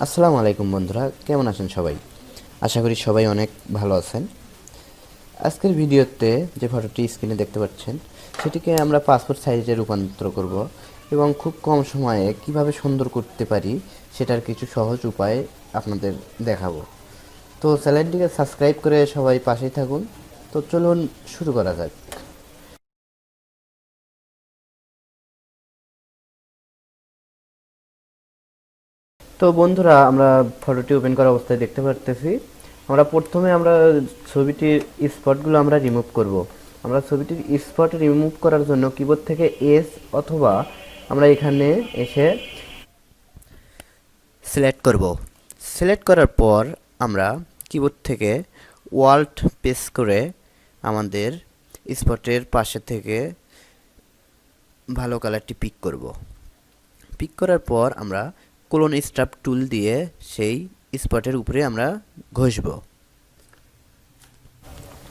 আসসালামু আলাইকুম বন্ধুরা, কেমন আছেন সবাই? আশা করি সবাই অনেক ভালো আছেন। আজকের ভিডিওতে যে ফটোটি স্ক্রিনে দেখতে পাচ্ছেন সেটিকে আমরা পাসপোর্ট সাইজে রূপান্তর করব এবং খুব কম সময়ে কিভাবে সুন্দর করতে পারি সেটার কিছু সহজ উপায় আপনাদের দেখাবো। তো চ্যানেলটিকে সাবস্ক্রাইব করে সবাই পাশেই থাকুন। তো চলুন শুরু করা যাক। তো বন্ধুরা, আমরা ফটোটি ওপেন করা অবস্থায় দেখতে পারতেছি। আমরা প্রথমে ছবিটির স্পটগুলো আমরা রিমুভ করব। আমরা ছবিটির স্পট রিমুভ করার জন্য কিবোর্ড থেকে এস অথবা আমরা এখানে এসে সিলেক্ট করব। সিলেক্ট করার পর আমরা কিবোর্ড থেকে ওয়াল্ট প্রেস করে আমাদের স্পটের পাশে থেকে ভালো কালারটি পিক করব। পিক করার পর আমরা কোলন স্টাফ টুল দিয়ে সেই স্পটের উপরে আমরা ঘষব।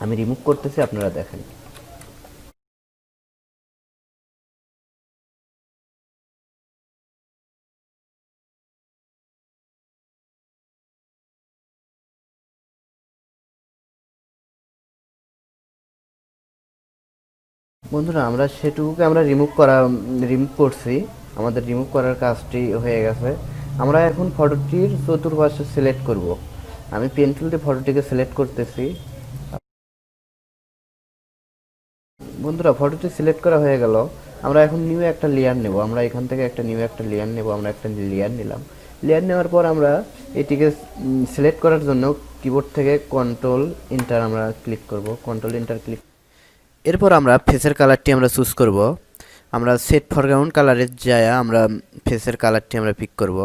আমি রিমুভ করতেছি, আপনারা দেখেন। বন্ধুরা, আমরা সেটুকুকে আমরা রিমুভ করছি। আমাদের রিমুভ করার কাজটি হয়ে গেছে। আমরা এখন ফটোটির চতুর্পাশে সিলেক্ট করব। আমি পেন টুল দিয়ে ফটোটিকে সিলেক্ট করতেছি। বন্ধুরা, ফটোটি সিলেক্ট করা হয়ে গেল। আমরা এখন নিউ একটা লেয়ার নেব। আমরা এখান থেকে নিউ একটা লেয়ার নেব। আমরা একটা লেয়ার নিলাম। লেয়ার নেওয়ার পর আমরা এটিকে সিলেক্ট করার জন্য কিবোর্ড থেকে কন্ট্রোল এন্টার আমরা ক্লিক করব। কন্ট্রোল এন্টার ক্লিক, এরপর আমরা ফেসের কালারটি আমরা চুজ করব। আমরা সেট ফরগ্রাউন্ড কালারে যায় আমরা ফেসের কালারটি আমরা পিক করব।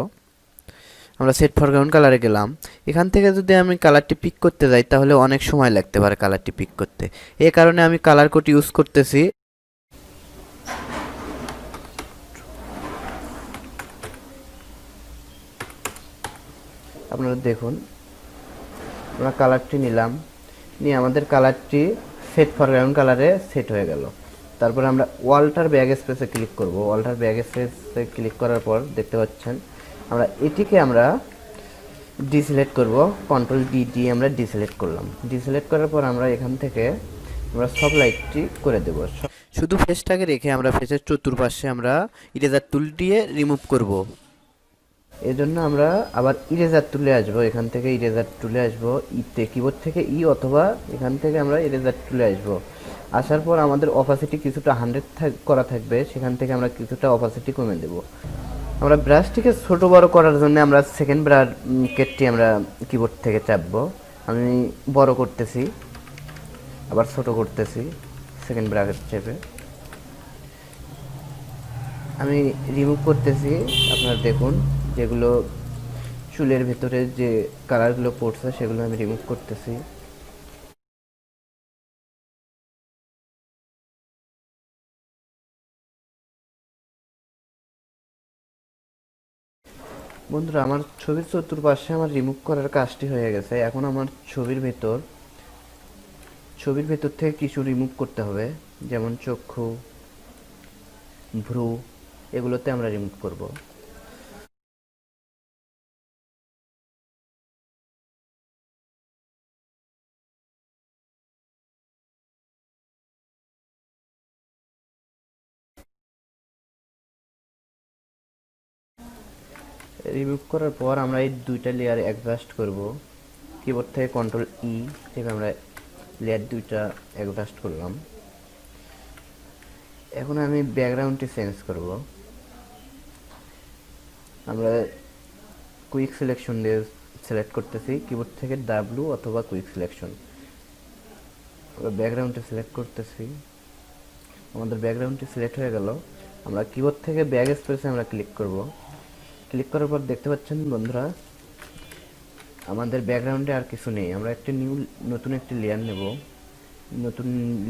আমরা সেট ফরগ্রাউন্ড কালারে গেলাম। এখান থেকে যদি আমি কালারটি পিক করতে যাই তাহলে অনেক সময় লাগতে পারে কালারটি পিক করতে। এই কারণে আমি কালার কোড ইউজ করতেছি। আপনারা দেখুন, আমরা কালারটি নিলাম, নিয়ে আমাদের কালারটি সেট ফরগ্রাউন্ড কালারে সেট হয়ে গেল। তারপরে আমরা ওয়াল্টার ব্যাক স্পেসে ক্লিক করব। ওয়াল্টার ব্যাক স্পেসে ক্লিক করার পর দেখতে পাচ্ছেন আমরা এটিকে আমরা ডিসিলেক্ট করব। কন্ট্রোল ডি দিয়ে আমরা ডিসিলেক্ট করলাম। ডিসিলেক্ট করার পর আমরা এখান থেকে আমরা সব লাইটটি করে দেব। শুধু ফেসটাকে রেখে আমরা ফেসের চতুর্পাশে আমরা ইরেজার টুল দিয়ে রিমুভ করব। এজন্য আমরা আবার ইরেজার টুলে আসবো। এখান থেকে ইরেজার টুলে আসবো, ইতে কিবোর্ড থেকে ই অথবা এখান থেকে আমরা ইরেজার টুলে আসবো। আসার পর আমাদের অপাসিটি কিছুটা 100 করা থাকবে, সেখান থেকে আমরা কিছুটা অপাসিটি কমে দেব। আমরা ব্রাশটিকে ছোট বড় করার জন্য আমরা সেকেন্ড ব্র্যাকেটটি আমরা কিবোর্ড থেকে চাপবো। আমি বড় করতেছি, আবার ছোট করতেছি, সেকেন্ড ব্র্যাকেট চেপে আমি রিমুভ করতেছি। আপনারা দেখুন, যেগুলো চুলের ভেতরে যে কালারগুলো পড়ছে সেগুলো আমি রিমুভ করতেছি। বন্ধুরা, আমার ছবির চতুর্পাশে আমার রিমুভ করার কাজটি হয়ে গেছে। এখন আমার ছবির ভেতর থেকে কিছু রিমুভ করতে হবে, যেমন চক্ষু, ভ্রু, এগুলোতে আমরা রিমুভ করব। রিমুভ করার পর আমরা এই দুইটা লেয়ার অ্যাডজাস্ট করব। কিবোর্ড থেকে কন্ট্রোল ই থেকে আমরা লেয়ার দুইটা অ্যাডজাস্ট করলাম। এখন আমি ব্যাকগ্রাউন্ডটি চেঞ্জ করব। আমরা কুইক সিলেকশন দিয়ে সিলেক্ট করতেছি। কিবোর্ড থেকে ডাব্লু অথবা কুইক সিলেকশন, আমরা ব্যাকগ্রাউন্ডটি সিলেক্ট করতেছি। আমাদের ব্যাকগ্রাউন্ডটি সিলেক্ট হয়ে গেল। আমরা কিবোর্ড থেকে ব্যাক স্পেসে আমরা ক্লিক করব। ক্লিক করার পর দেখতে পাচ্ছেন বন্ধুরা, আমাদের ব্যাকগ্রাউন্ডে আর কিছু নেই। আমরা নতুন একটি লেয়ার নেব। নতুন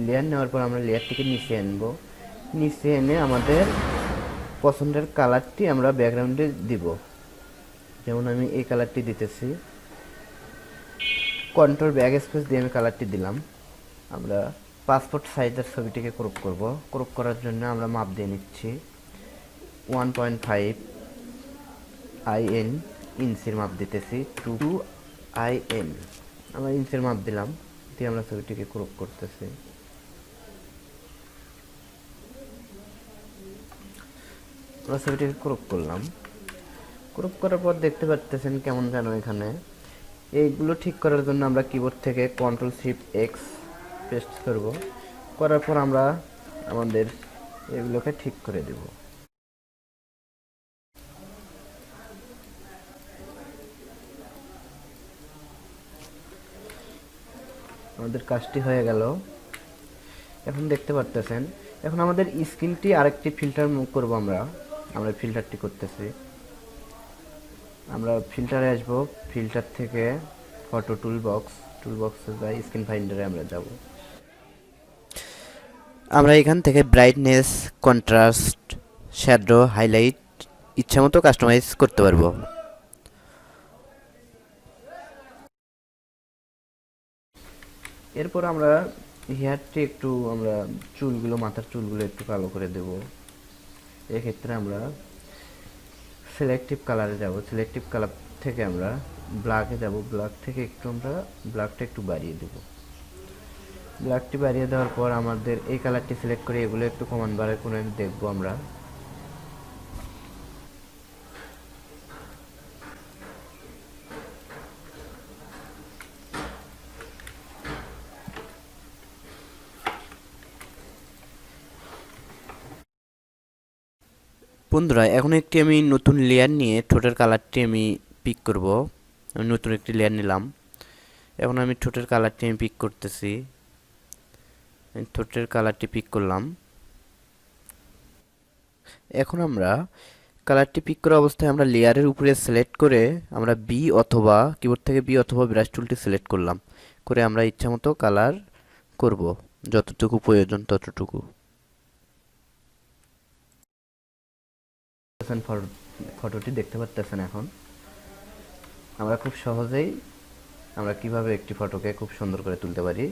লেয়ার নেওয়ার পর আমরা লেয়ারটিকে নিচে আনব। নিচে এনে আমাদের পছন্দের কালারটি আমরা ব্যাকগ্রাউন্ডে দিব। যেমন আমি এই কালারটি দিতেছি। কন্ট্রোল ব্যাক স্পেস দিয়ে আমি কালারটি দিলাম। আমরা পাসপোর্ট সাইজের ছবিটিকে ক্রপ করব। ক্রপ করার জন্য আমরা মাপ দিয়ে নিচ্ছি 1.5 IN। ইঞ্চির মাপ দিতেছি 2IN। আমরা ইঞ্চির মাপ দিলাম, দিয়ে আমরা ছবিটিকে ক্রপ করতেছি। আমরা ছবিটিকে ক্রপ করলাম। ক্রপ করার পর দেখতে পাচ্ছেন কেমন যেন এখানে। এইগুলো ঠিক করার জন্য আমরা কিবোর্ড থেকে Ctrl+Shift+X পেস্ট করব। করার পর আমরা আমাদের এগুলোকে ঠিক করে দেব। আমাদের কাজটি হয়ে গেল। এখন দেখতে পারতেছেন, এখন আমাদের স্ক্রিনটি আরেকটি ফিল্টার মুভ করব। আমরা ফিল্টারটি করতেছি। আমরা ফিল্টারে আসব, ফিল্টার থেকে ফটো টুলবক্সে যাই, স্ক্রিন ফাইন্ডারে আমরা যাব। আমরা এখান থেকে ব্রাইটনেস, কন্ট্রাস্ট, শ্যাডো, হাইলাইট ইচ্ছামতো কাস্টমাইজ করতে পারবো। এরপর আমরা হেয়ারটি একটু, আমরা মাথার চুলগুলো একটু কালো করে দেব। এক্ষেত্রে আমরা সিলেক্টিভ কালারে যাব। সিলেক্টিভ কালার থেকে আমরা ব্ল্যাকে যাব। ব্ল্যাক থেকে আমরা ব্ল্যাকটা একটু বাড়িয়ে দেব। ব্ল্যাকটি বাড়িয়ে দেওয়ার পর আমাদের এই কালারটি সিলেক্ট করে এগুলো একটু কমান বাড়ায় করে দেখব আমরা। বন্ধুরা, এখন একটি আমি নতুন লেয়ার নিয়ে ঠোঁটের কালারটি আমি পিক করব। আমি নতুন একটি লেয়ার নিলাম। এখন আমি ঠোঁটের কালারটি আমি পিক করতেছি। ঠোঁটের কালারটি পিক করলাম। এখন আমরা কালারটি পিক করা অবস্থায় আমরা লেয়ারের উপরে সিলেক্ট করে আমরা কিবোর্ড থেকে বি অথবা ব্রাশ টুলটি সিলেক্ট করলাম। করে আমরা ইচ্ছামতো কালার করব, যতটুকু প্রয়োজন ততটুকু। ফটোটি দেখতে পাচ্ছেন। এখন আমরা খুব সহজেই কিভাবে একটি ফটোকে খুব সুন্দর করে তুলতে পারি।